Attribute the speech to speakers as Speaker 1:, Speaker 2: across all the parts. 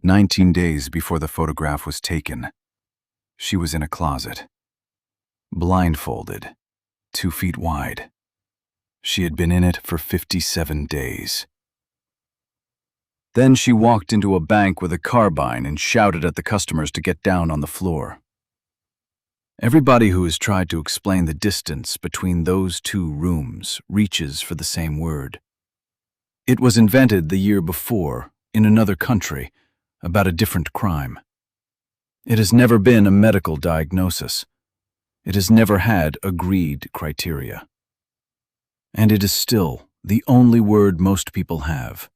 Speaker 1: 19 days before the photograph was taken, she was in a closet, blindfolded, 2 feet wide. She had been in it for 57 days. Then she walked into a bank with a carbine and shouted at the customers to get down on the floor. Everybody who has tried to explain the distance between those 2 rooms reaches for the same word. It was invented the year before, in another country, about a different crime. It has never been a medical diagnosis. It has never had agreed criteria. And it is still the only word most people have.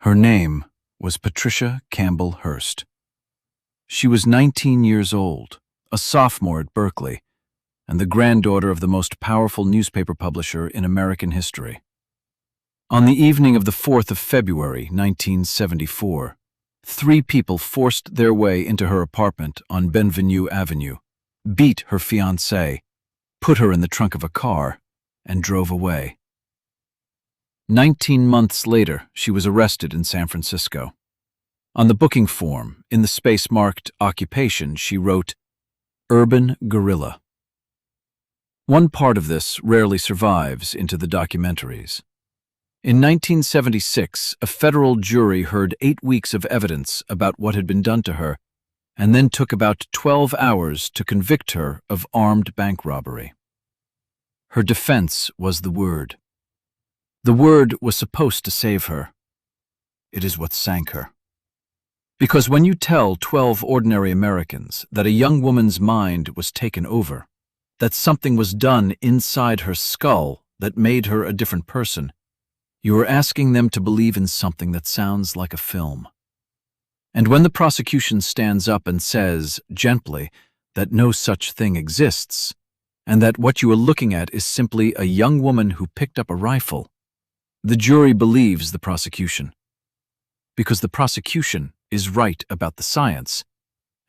Speaker 1: Her name was Patricia Campbell Hearst. She was 19 years old, a sophomore at Berkeley, and the granddaughter of the most powerful newspaper publisher in American history. On the evening of the 4th of February, 1974, 3 people forced their way into her apartment on Benvenue Avenue, beat her fiancé, put her in the trunk of a car, and drove away. 19 months later, she was arrested in San Francisco. On the booking form, in the space marked occupation, she wrote, "Urban Guerrilla." One part of this rarely survives into the documentaries. In 1976, a federal jury heard 8 weeks of evidence about what had been done to her, and then took about 12 hours to convict her of armed bank robbery. Her defense was the word. The word was supposed to save her. It is what sank her. Because when you tell 12 ordinary Americans that a young woman's mind was taken over, that something was done inside her skull that made her a different person, you are asking them to believe in something that sounds like a film. And when the prosecution stands up and says, gently, that no such thing exists, and that what you are looking at is simply a young woman who picked up a rifle, the jury believes the prosecution. Because the prosecution is right about the science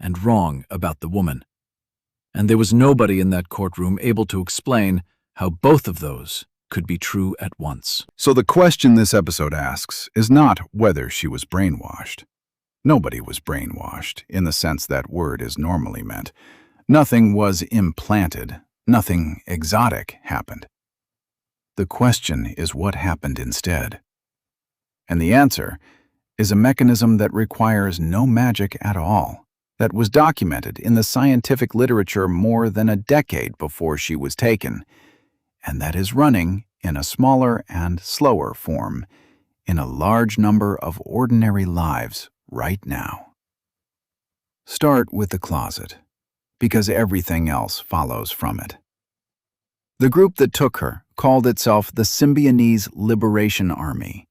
Speaker 1: and wrong about the woman. And there was nobody in that courtroom able to explain how both of those could be true at once.
Speaker 2: So the question this episode asks is not whether she was brainwashed. Nobody was brainwashed in the sense that word is normally meant. Nothing was implanted. Nothing exotic happened. The question is what happened instead. And the answer is a mechanism that requires no magic at all, that was documented in the scientific literature more than a decade before she was taken, and that is running in a smaller and slower form in a large number of ordinary lives right now. Start with the closet, because everything else follows from it. The group that took her called itself the Symbionese Liberation Army.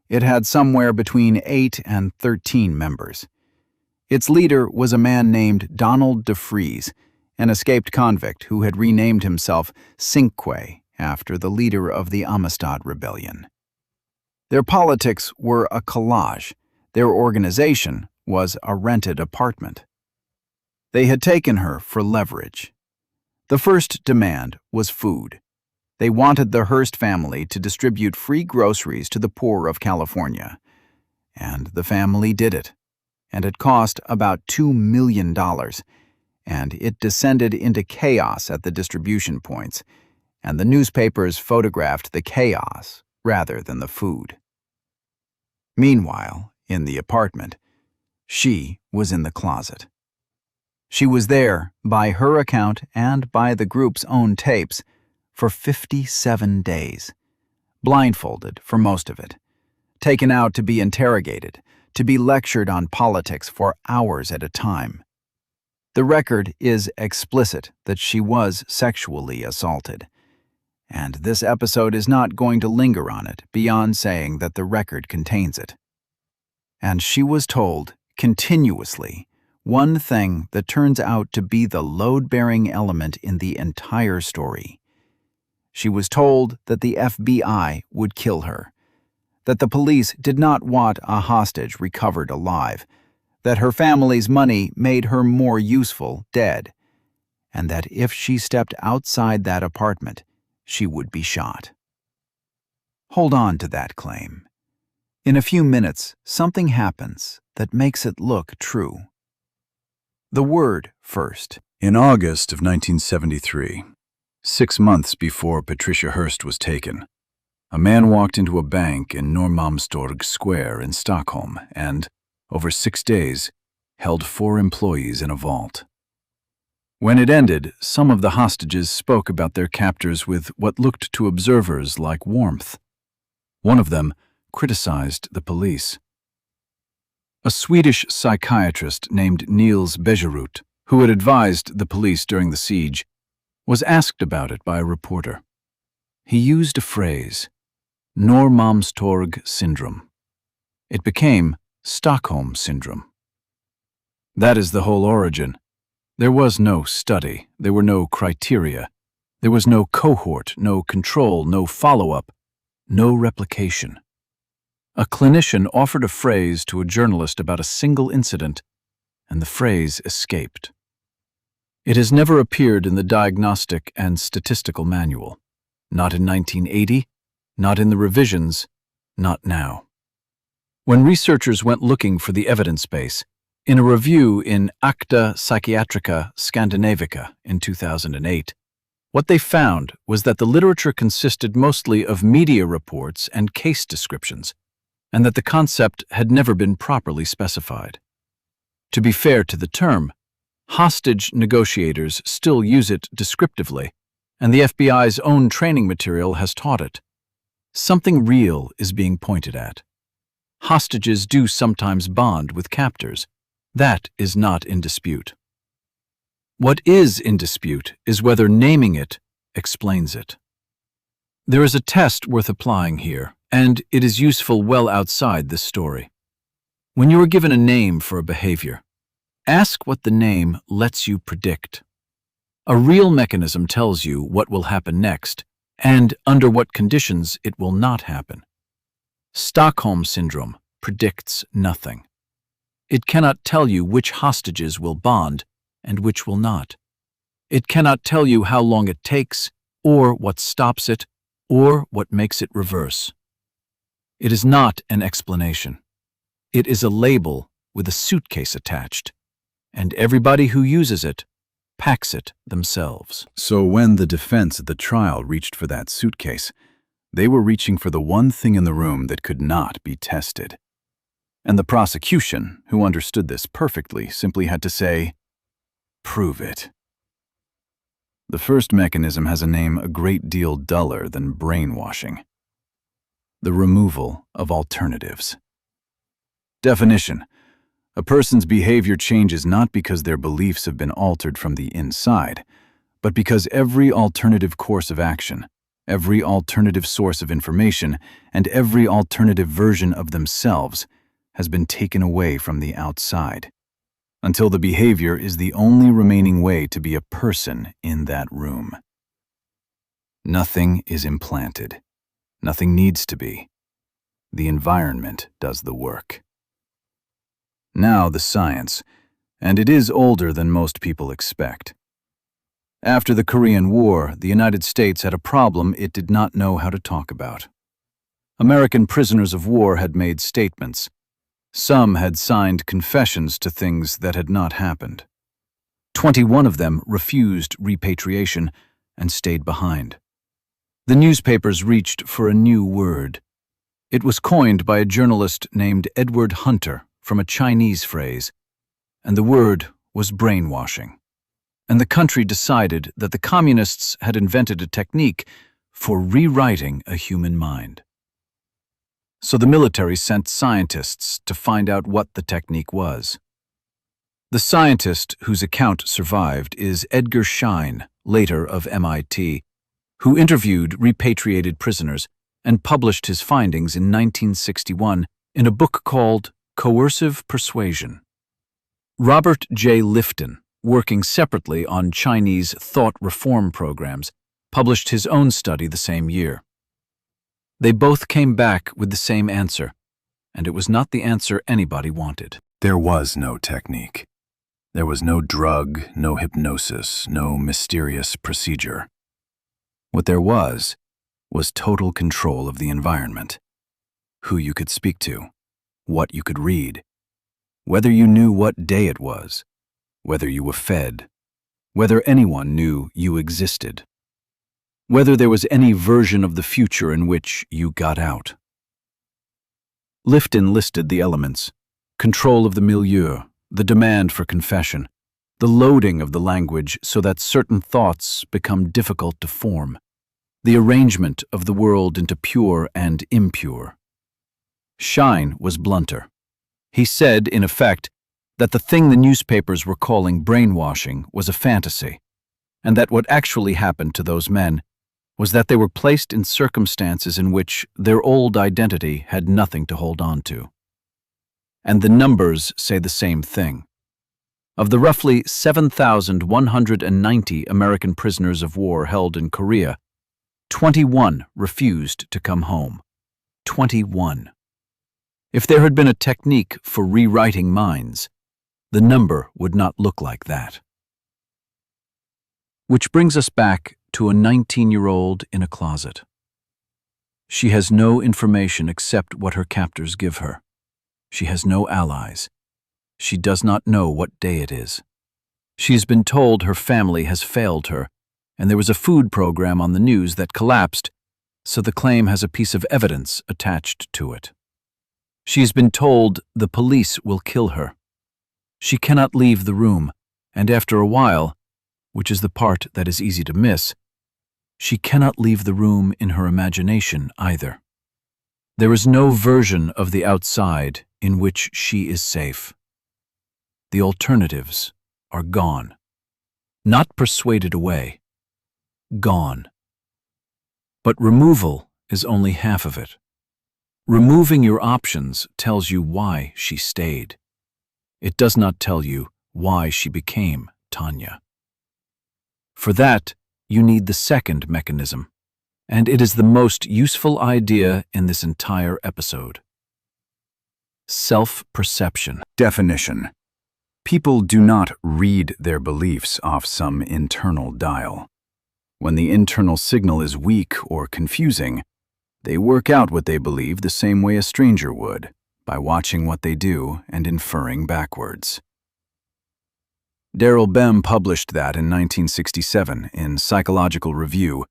Speaker 2: It had somewhere between 8 and 13 members. Its leader was a man named Donald DeFries, an escaped convict who had renamed himself Cinque after the leader of the Amistad Rebellion. Their politics were a collage. Their organization was a rented apartment. They had taken her for leverage. The first demand was food. They wanted the Hearst family to distribute free groceries to the poor of California. And the family did it. And it cost about $2 million. And it descended into chaos at the distribution points, and the newspapers photographed the chaos rather than the food. Meanwhile, in the apartment, she was in the closet. She was there, by her account and by the group's own tapes, for 57 days, blindfolded for most of it, taken out to be interrogated, to be lectured on politics for hours at a time. The record is explicit that she was sexually assaulted, and this episode is not going to linger on it beyond saying that the record contains it. And she was told, continuously, one thing that turns out to be the load-bearing element in the entire story. She was told that the FBI would kill her, that the police did not want a hostage recovered alive, that her family's money made her more useful dead, and that if she stepped outside that apartment, she would be shot. Hold on to that claim. In a few minutes, something happens that makes it look true. The word first.
Speaker 1: In August of 1973, 6 months before Patricia Hearst was taken, a man walked into a bank in Norrmalmstorg Square in Stockholm and, over 6 days, held 4 employees in a vault. When it ended, some of the hostages spoke about their captors with what looked to observers like warmth. One of them criticized the police. A Swedish psychiatrist named Niels Bejerot, who had advised the police during the siege, was asked about it by a reporter. He used a phrase, Norrmalmstorg syndrome. It became Stockholm syndrome. That is the whole origin. There was no study, there were no criteria, there was no cohort, no control, no follow-up, no replication. A clinician offered a phrase to a journalist about a single incident, and the phrase escaped. It has never appeared in the Diagnostic and Statistical Manual. Not in 1980, not in the revisions, not now. When researchers went looking for the evidence base, in a review in Acta Psychiatrica Scandinavica in 2008, what they found was that the literature consisted mostly of media reports and case descriptions, and that the concept had never been properly specified. To be fair to the term, hostage negotiators still use it descriptively, and the FBI's own training material has taught it. Something real is being pointed at. Hostages do sometimes bond with captors. That is not in dispute. What is in dispute is whether naming it explains it. There is a test worth applying here, and it is useful well outside this story. When you are given a name for a behavior, ask what the name lets you predict. A real mechanism tells you what will happen next, and under what conditions it will not happen. Stockholm Syndrome predicts nothing. It cannot tell you which hostages will bond and which will not. It cannot tell you how long it takes, or what stops it, or what makes it reverse. It is not an explanation. It is a label with a suitcase attached, and everybody who uses it packs it themselves.
Speaker 2: So when the defense at the trial reached for that suitcase, they were reaching for the one thing in the room that could not be tested. And the prosecution, who understood this perfectly, simply had to say, "Prove it." The first mechanism has a name a great deal duller than brainwashing. The removal of alternatives. Definition: a person's behavior changes not because their beliefs have been altered from the inside, but because every alternative course of action, every alternative source of information, and every alternative version of themselves has been taken away from the outside, until the behavior is the only remaining way to be a person in that room. Nothing is implanted. Nothing needs to be. The environment does the work. Now the science, and it is older than most people expect. After the Korean War, the United States had a problem it did not know how to talk about. American prisoners of war had made statements. Some had signed confessions to things that had not happened. 21 of them refused repatriation and stayed behind. The newspapers reached for a new word. It was coined by a journalist named Edward Hunter from a Chinese phrase, and the word was brainwashing. And the country decided that the communists had invented a technique for rewriting a human mind. So the military sent scientists to find out what the technique was. The scientist whose account survived is Edgar Schein, later of MIT, who interviewed repatriated prisoners and published his findings in 1961 in a book called Coercive Persuasion. Robert J. Lifton, working separately on Chinese thought reform programs, published his own study the same year. They both came back with the same answer, and it was not the answer anybody wanted.
Speaker 1: There was no technique. There was no drug, no hypnosis, no mysterious procedure. What there was total control of the environment. who you could speak to, what you could read, whether you knew what day it was, whether you were fed, whether anyone knew you existed, whether there was any version of the future in which you got out. Lifton listed the elements: control of the milieu, the demand for confession, the loading of the language so that certain thoughts become difficult to form, the arrangement of the world into pure and impure. Shine was blunter. He said, in effect, that the thing the newspapers were calling brainwashing was a fantasy, and that what actually happened to those men was that they were placed in circumstances in which their old identity had nothing to hold on to. And the numbers say the same thing. Of the roughly 7,190 American prisoners of war held in Korea, 21 refused to come home. 21. If there had been a technique for rewriting minds, the number would not look like that. Which brings us back to a 19-year-old in a closet. She has no information except what her captors give her. She has no allies. She does not know what day it is. She has been told her family has failed her, and there was a food program on the news that collapsed, so the claim has a piece of evidence attached to it. She has been told the police will kill her. She cannot leave the room, and after a while, which is the part that is easy to miss, she cannot leave the room in her imagination either. There is no version of the outside in which she is safe. The alternatives are gone. Not persuaded away. Gone. But removal is only half of it. Removing your options tells you why she stayed. It does not tell you why she became Tanya. For that, you need the second mechanism, and it is the most useful idea in this entire episode. Self-perception.
Speaker 2: Definition. People do not read their beliefs off some internal dial. When the internal signal is weak or confusing, they work out what they believe the same way a stranger would, by watching what they do and inferring backwards. Daryl Bem published that in 1967 in Psychological Review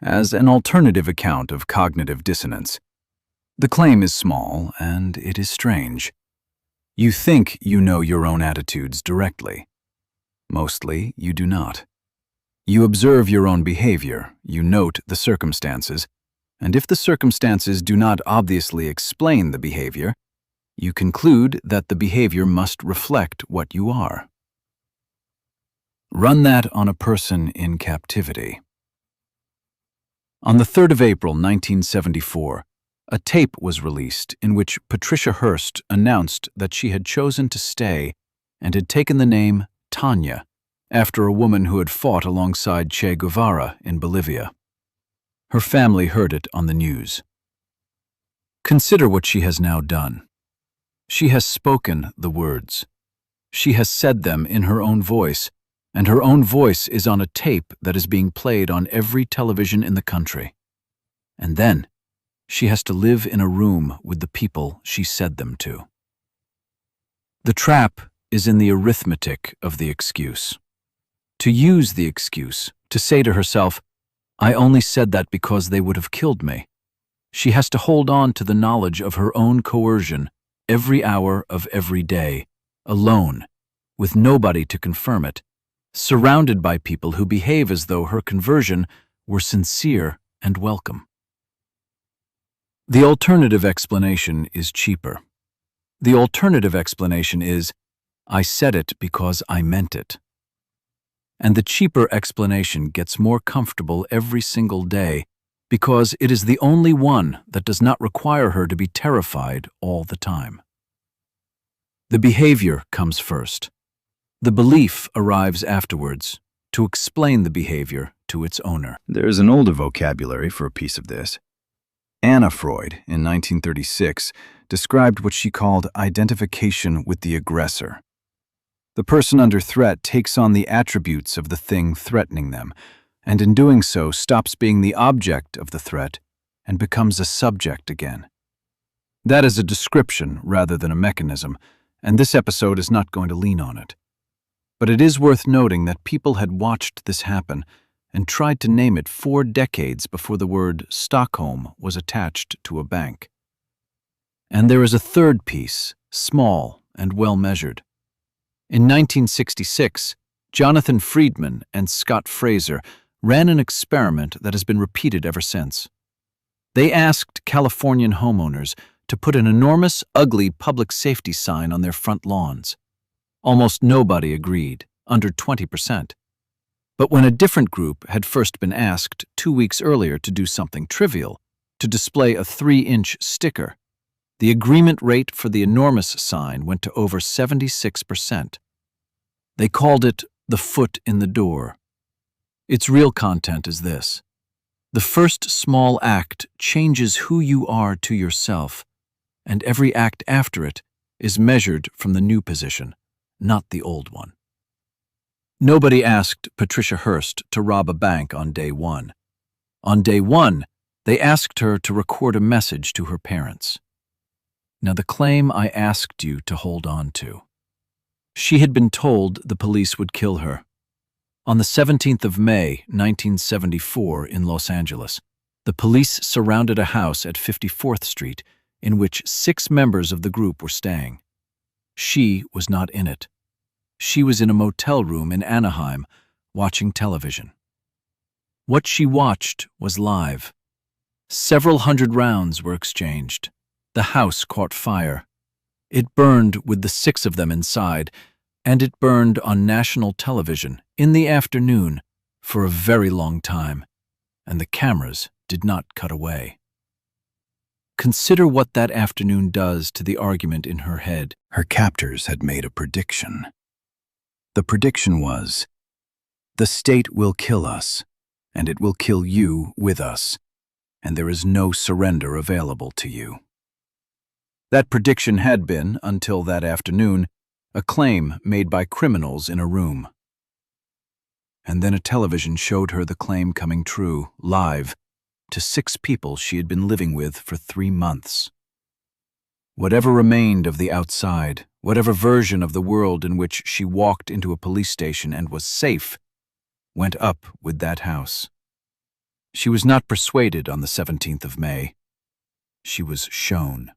Speaker 2: as an alternative account of cognitive dissonance. The claim is small, and it is strange. You think you know your own attitudes directly. Mostly, you do not. You observe your own behavior, you note the circumstances, and if the circumstances do not obviously explain the behavior, you conclude that the behavior must reflect what you are. Run that on a person in captivity. On the 3rd of April, 1974, a tape was released in which Patricia Hearst announced that she had chosen to stay and had taken the name Tanya after a woman who had fought alongside Che Guevara in Bolivia. Her family heard it on the news. Consider what she has now done. She has spoken the words. She has said them in her own voice, and her own voice is on a tape that is being played on every television in the country. And then, she has to live in a room with the people she said them to. The trap is in the arithmetic of the excuse. To use the excuse, to say to herself, "I only said that because they would have killed me." She has to hold on to the knowledge of her own coercion every hour of every day, alone, with nobody to confirm it, surrounded by people who behave as though her conversion were sincere and welcome. The alternative explanation is cheaper. The alternative explanation is, "I said it because I meant it." And the cheaper explanation gets more comfortable every single day because it is the only one that does not require her to be terrified all the time. The behavior comes first. The belief arrives afterwards to explain the behavior to its owner. There's an older vocabulary for a piece of this. Anna Freud, in 1936, described what she called identification with the aggressor. The person under threat takes on the attributes of the thing threatening them, and in doing so stops being the object of the threat and becomes a subject again.
Speaker 1: That is a description rather than a mechanism, and this episode is not going to lean on it. But it is worth noting that people had watched this happen and tried to name it 4 decades before the word Stockholm was attached to a bank. And there is a third piece, small and well-measured. In 1966, Jonathan Friedman and Scott Fraser ran an experiment that has been repeated ever since. They asked Californian homeowners to put an enormous, ugly public safety sign on their front lawns. Almost nobody agreed, under 20%. But when a different group had first been asked 2 weeks earlier to do something trivial, to display a 3-inch sticker, the agreement rate for the enormous sign went to over 76%. They called it the foot in the door. Its real content is this: the first small act changes who you are to yourself, and every act after it is measured from the new position, not the old one. Nobody asked Patricia Hearst to rob a bank on day 1. On day 1, they asked her to record a message to her parents. Now, the claim I asked you to hold on to. She had been told the police would kill her. On the 17th of May, 1974, in Los Angeles, the police surrounded a house at 54th Street in which 6 members of the group were staying. She was not in it. She was in a motel room in Anaheim, watching television. What she watched was live. Several hundred rounds were exchanged. The house caught fire. It burned with the 6 of them inside, and it burned on national television in the afternoon for a very long time, and the cameras did not cut away. Consider what that afternoon does to the argument in her head.
Speaker 2: Her captors had made a prediction. The prediction was, the state will kill us, and it will kill you with us, and there is no surrender available to you. That prediction had been, until that afternoon, a claim made by criminals in a room. And then a television showed her the claim coming true, live, to 6 people she had been living with for 3 months. Whatever remained of the outside, whatever version of the world in which she walked into a police station and was safe, went up with that house. She was not persuaded on the 17th of May. She was shown.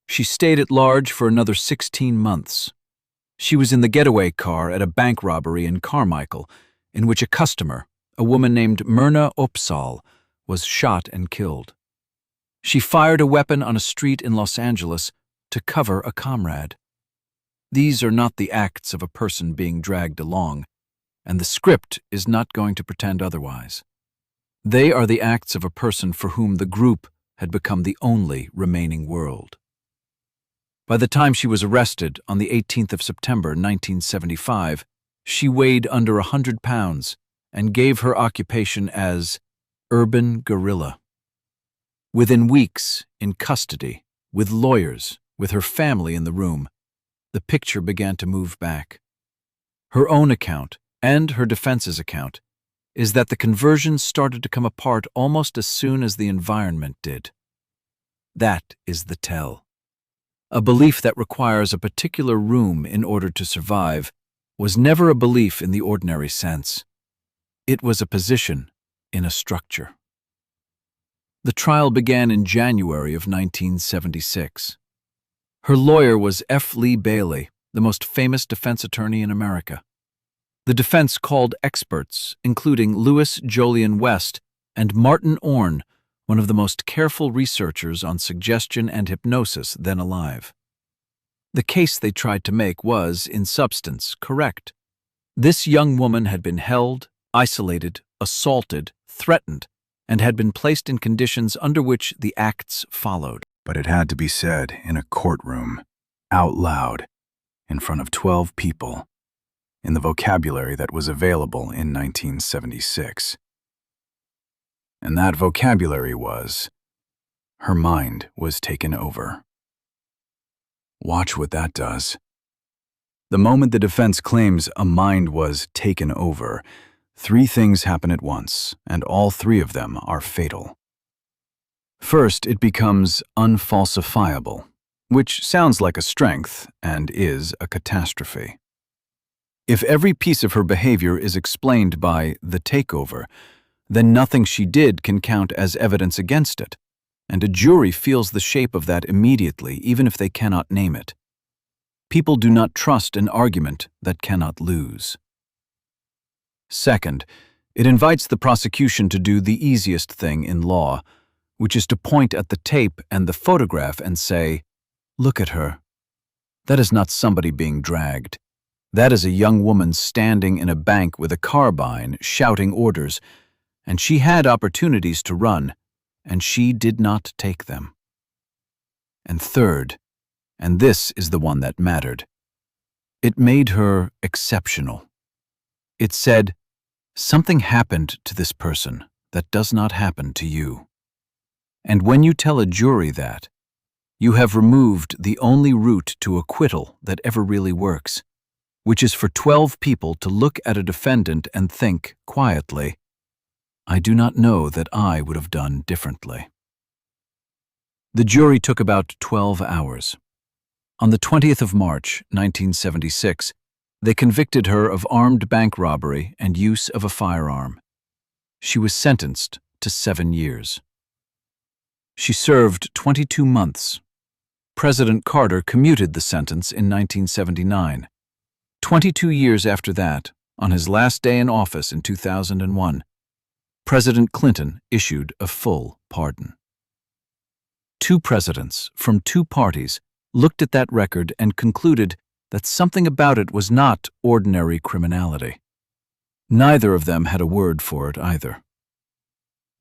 Speaker 2: She stayed at large for another 16 months. She was in the getaway car at a bank robbery in Carmichael, in which a customer, a woman named Myrna Opsahl, was shot and killed. She fired a weapon on a street in Los Angeles to cover a comrade. These are not the acts of a person being dragged along, and the script is not going to pretend otherwise. They are the acts of a person for whom the group had become the only remaining world. By the time she was arrested on the 18th of September, 1975, she weighed under 100 pounds and gave her occupation as urban guerrilla. Within weeks, in custody, with lawyers, with her family in the room, the picture began to move back. Her own account, and her defense's account, is that the conversion started to come apart almost as soon as the environment did. That is the tell. A belief that requires a particular room in order to survive was never a belief in the ordinary sense. It was a position in a structure. The trial began in January of 1976. Her lawyer was F. Lee Bailey, the most famous defense attorney in America. The defense called experts, including Louis Jolyon West and Martin Orne, one of the most careful researchers on suggestion and hypnosis then alive. The case they tried to make was, in substance, correct. This young woman had been held, isolated, assaulted, threatened, and had been placed in conditions under which the acts followed. But it had to be said in a courtroom, out loud, in front of 12 people, in the vocabulary that was available in 1976. And that vocabulary was, her mind was taken over. Watch what that does. The moment the defense claims a mind was taken over, 3 things happen at once, and all 3 of them are fatal. First, it becomes unfalsifiable, which sounds like a strength and is a catastrophe. If every piece of her behavior is explained by the takeover, then nothing she did can count as evidence against it, and a jury feels the shape of that immediately, even if they cannot name it. People do not trust an argument that cannot lose. Second, it invites the prosecution to do the easiest thing in law, which is to point at the tape and the photograph and say, "Look at her. That is not somebody being dragged. That is a young woman standing in a bank with a carbine, shouting orders, and she had opportunities to run, and she did not take them." And third, and this is the one that mattered, it made her exceptional. It said, something happened to this person that does not happen to you. And when you tell a jury that, you have removed the only route to acquittal that ever really works, which is for 12 people to look at a defendant and think quietly, "I do not know that I would have done differently." The jury took about 12 hours. On the 20th of March, 1976, they convicted her of armed bank robbery and use of a firearm. She was sentenced to 7 years. She served 22 months. President Carter commuted the sentence in 1979. 22 years after that, on his last day in office in 2001, President Clinton issued a full pardon. 2 presidents from 2 parties looked at that record and concluded that something about it was not ordinary criminality. Neither of them had a word for it either.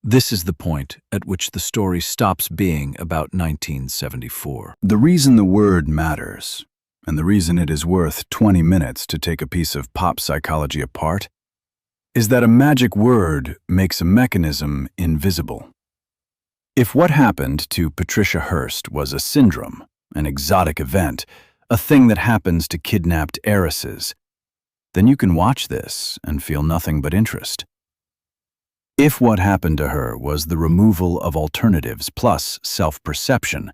Speaker 2: This is the point at which the story stops being about 1974. The reason the word matters, and the reason it is worth 20 minutes to take a piece of pop psychology apart, is that a magic word makes a mechanism invisible. If what happened to Patricia Hearst was a syndrome, an exotic event, a thing that happens to kidnapped heiresses, then you can watch this and feel nothing but interest. If what happened to her was the removal of alternatives plus self-perception,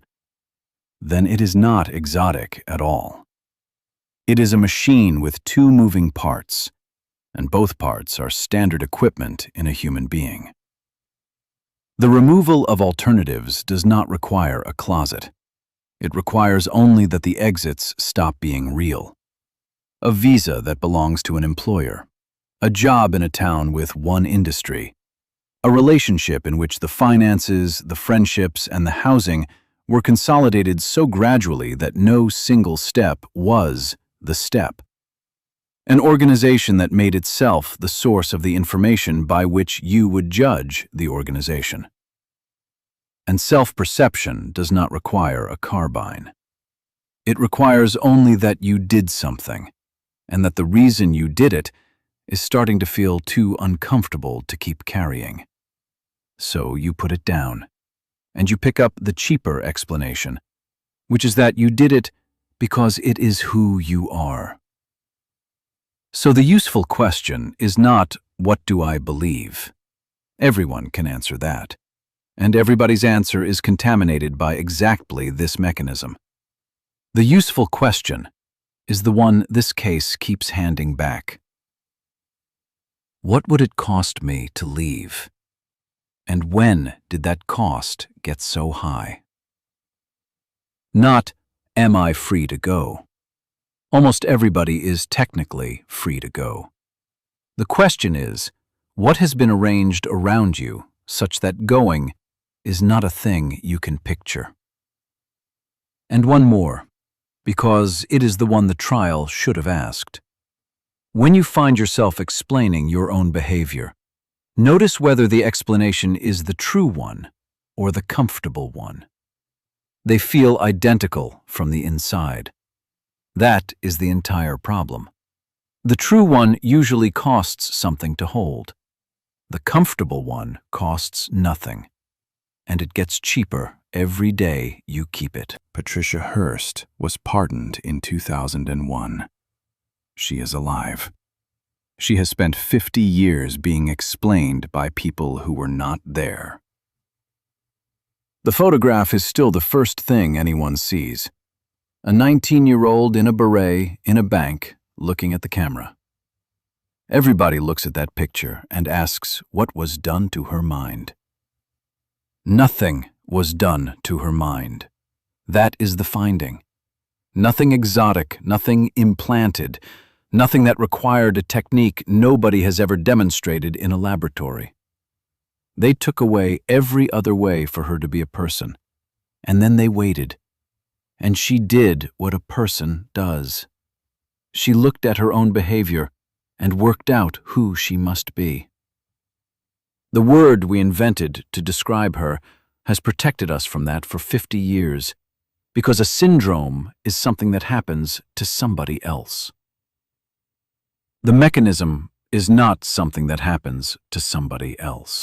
Speaker 2: then it is not exotic at all. It is a machine with 2 moving parts, and both parts are standard equipment in a human being. The removal of alternatives does not require a closet. It requires only that the exits stop being real. A visa that belongs to an employer, a job in a town with one industry, a relationship in which the finances, the friendships, and the housing were consolidated so gradually that no single step was the step. An organization that made itself the source of the information by which you would judge the organization. And self-perception does not require a carbine. It requires only that you did something, and that the reason you did it is starting to feel too uncomfortable to keep carrying. So you put it down, and you pick up the cheaper explanation, which is that you did it because it is who you are. So the useful question is not, what do I believe? Everyone can answer that, and everybody's answer is contaminated by exactly this mechanism. The useful question is the one this case keeps handing back. What would it cost me to leave? And when did that cost get so high? Not, am I free to go? Almost everybody is technically free to go. The question is, what has been arranged around you such that going is not a thing you can picture? And one more, because it is the one the trial should have asked. When you find yourself explaining your own behavior, notice whether the explanation is the true one or the comfortable one. They feel identical from the inside. That is the entire problem. The true one usually costs something to hold. The comfortable one costs nothing, and it gets cheaper every day you keep it. Patricia Hearst was pardoned in 2001. She is alive. She has spent 50 years being explained by people who were not there.
Speaker 1: The photograph is still the first thing anyone sees. A 19-year-old in a beret in a bank looking at the camera. Everybody looks at that picture and asks what was done to her mind. Nothing was done to her mind. That is the finding. Nothing exotic, nothing implanted, nothing that required a technique nobody has ever demonstrated in a laboratory. They took away every other way for her to be a person, and then they waited. And she did what a person does. She looked at her own behavior and worked out who she must be. The word we invented to describe her has protected us from that for 50 years, because a syndrome is something that happens to somebody else. The mechanism is not something that happens to somebody else.